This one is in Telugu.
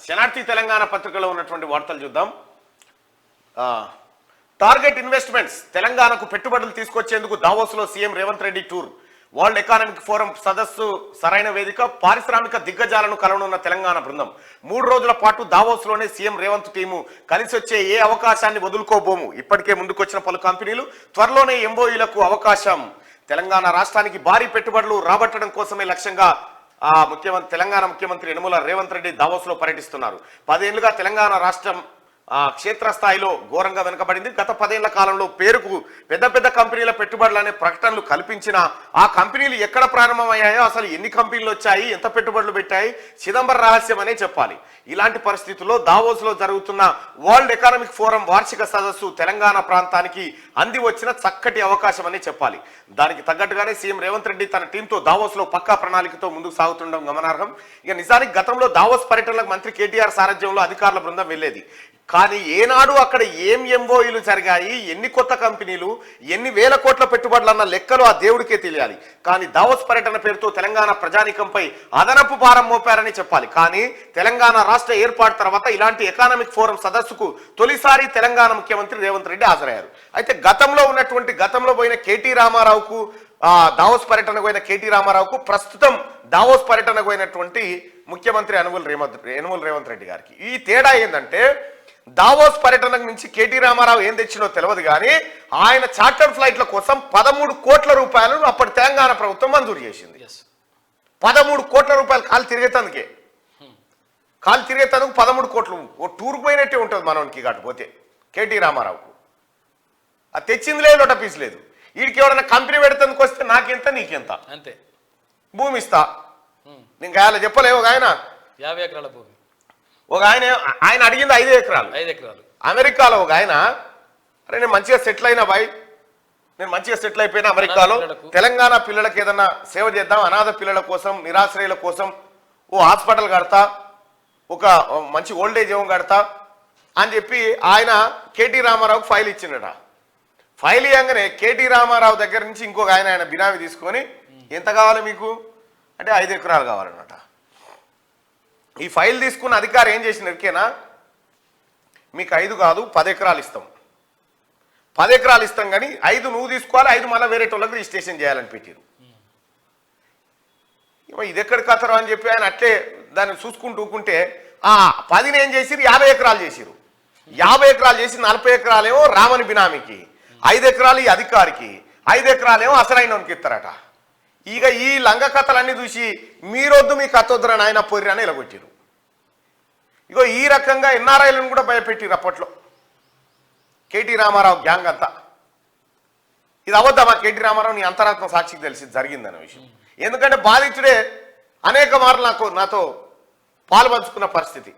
శనార్థి తెలంగాణ పత్రికలో ఉన్నటువంటి వార్తలు చూద్దాం. టార్గెట్ ఇన్వెస్ట్మెంట్స్ తెలంగాణకు పెట్టుబడులు తీసుకొచ్చేందుకు దావోస్లో CM Revanth Reddy tour. World economic forum సదస్సు సరైన వేదిక. పారిశ్రామిక దిగ్గజాలను కలవనున్న తెలంగాణ బృందం 3 రోజుల పాటు దావోస్లోనే సీఎం రేవంత్ టీము కలిసి వచ్చే ఏ అవకాశాన్ని వదులుకోబోము. ఇప్పటికే ముందుకొచ్చిన పలు కంపెనీలు త్వరలోనే ఎంఓఈలకు అవకాశం. తెలంగాణ రాష్ట్రానికి భారీ పెట్టుబడులు రాబట్టడం కోసమే లక్ష్యంగా తెలంగాణ ముఖ్యమంత్రి యనమల రేవంత్ రెడ్డి దావోస్లో పర్యటిస్తున్నారు. 10 ఏళ్లుగా తెలంగాణ రాష్ట్రం క్షేత్రస్థాయిలో ఘోరంగా వెనుకబడింది. గత 10 ఏళ్ల కాలంలో పేరుకు పెద్ద పెద్ద కంపెనీల పెట్టుబడులు అనే ప్రకటనలు కల్పించిన ఆ కంపెనీలు ఎక్కడ ప్రారంభమయ్యాయో, అసలు ఎన్ని కంపెనీలు వచ్చాయి, ఎంత పెట్టుబడులు పెట్టాయి, చిదంబర రహస్యం అనే చెప్పాలి. ఇలాంటి పరిస్థితుల్లో దావోస్లో జరుగుతున్న వరల్డ్ ఎకనామిక్ ఫోరం వార్షిక సదస్సు తెలంగాణ ప్రాంతానికి అంది వచ్చిన చక్కటి అవకాశం అనే చెప్పాలి. దానికి తగ్గట్టుగానే సీఎం రేవంత్ రెడ్డి తన టీంతో దావోస్లో పక్కా ప్రణాళికతో ముందుకు సాగుతుండడం గమనార్హం. ఇక నిజానికి గతంలో దావోస్ పర్యటనలకు మంత్రి కేటీఆర్ సారథ్యంలో అధికారుల బృందం వెళ్లేది. కానీ ఏనాడు అక్కడ ఏం ఎంఓఈలు జరిగాయి, ఎన్ని కొత్త కంపెనీలు, ఎన్ని వేల కోట్ల పెట్టుబడులు అన్న లెక్కలు ఆ దేవుడికే తెలియాలి. కానీ దావోస్ పర్యటన పేరుతో తెలంగాణ ప్రజానికంపై అదనపు భారం మోపారని చెప్పాలి. కానీ తెలంగాణ రాష్ట్ర ఏర్పాటు తర్వాత ఇలాంటి ఎకనామిక్ ఫోరం సదస్సుకు తొలిసారి తెలంగాణ ముఖ్యమంత్రి రేవంత్ రెడ్డి హాజరయ్యారు. అయితే గతంలో పోయిన కేటీ రామారావుకు, దావోస్ పర్యటనకు పోయిన కేటీ రామారావుకు ప్రస్తుతం దావోస్ పర్యటనకు పోయినటువంటి ముఖ్యమంత్రి యనమల రేవంత్ రెడ్డి గారికి ఈ తేడా ఏంటంటే, దావోస్ పర్యటనకు నుంచి కేటీ రామారావు ఏం తెచ్చినో తెలియదు, కానీ ఆయన చార్టర్డ్ ఫ్లైట్ల కోసం 13 కోట్ల రూపాయలు అప్పటి తెలంగాణ ప్రభుత్వం మంజూరు చేసింది. 13 కోట్ల రూపాయలు కాలు తిరిగేతందుకు 13 కోట్లు. ఓ టూర్కు పోయినట్టే ఉంటుంది మనోనికి కాకపోతే కేటీ రామారావుకు. అది తెచ్చింది లేదు, ఒక పీస్ లేదు. వీడికి ఎవరైనా కంపెనీ పెడతందుకు వస్తే నాకెంత నీకెంత అంతే భూమి ఇస్తా. నేను గాయాల చెప్పలే. ఒక ఆయన 50 ఎకరాల భూమి, ఒక ఆయన అడిగింది 5 ఎకరాలు. అమెరికాలో ఒక ఆయన, అరే నేను మంచిగా సెటిల్ అయినా బాయ్, నేను మంచిగా సెటిల్ అయిపోయినా అమెరికాలో, తెలంగాణ పిల్లలకు ఏదన్నా సేవ చేద్దాం, అనాథ పిల్లల కోసం, నిరాశ్రయుల కోసం ఓ హాస్పిటల్ కడతా, ఒక మంచి ఓల్డేజ్ హోమ్ కడతా అని చెప్పి ఆయన కేటీ రామారావుకు ఫైల్ ఇచ్చిండట. ఫైల్ ఇవ్వగానే కేటీ రామారావు దగ్గర నుంచి ఇంకొక ఆయన బినామీ తీసుకొని, ఎంత కావాలి మీకు అంటే 5 ఎకరాలు కావాలన్నట. ఈ ఫైల్ తీసుకున్న అధికారి ఏం చేసిన ఎరికేనా, మీకు 5 కాదు 10 ఎకరాలు ఇస్తాం, 10 ఎకరాలు ఇస్తాం, కానీ 5 నువ్వు తీసుకోవాలి, 5 మళ్ళీ వేరే వాళ్ళకి రిజిస్ట్రేషన్ చేయాలని పెట్టారు. ఇది ఎక్కడి కథరు అని చెప్పి ఆయన అట్లే దాన్ని చూసుకుంటూకుంటే 10ని ఏం చేసిరు, 50 ఎకరాలు చేసిరు. 50 ఎకరాలు చేసి 40 ఎకరాలేమో రామని బినామీకి, 5 ఎకరాలు ఈ అధికారికి, 5 ఎకరాలేమో అసలైనోనికి ఇస్తారట. ఇక ఈ లంగ కథలన్నీ చూసి మీరొద్దు, మీ కథ వద్దురని ఆయన పొర్రి అని ఇలాగొట్టిరు. ఇగో ఈ రకంగా ఎన్ఆర్ఐలను కూడా భయపెట్టిరు అప్పట్లో కేటీ రామారావు గ్యాంగ్ అంతా. ఇది అవద్దమ్మా కేటీ రామారావు నీ అంతరాత్మ సాక్షికి తెలిసి జరిగిందన్న విషయం. ఎందుకంటే బాధితుడే అనేక మార్లు నాతో పాలు పంచుకున్న పరిస్థితి.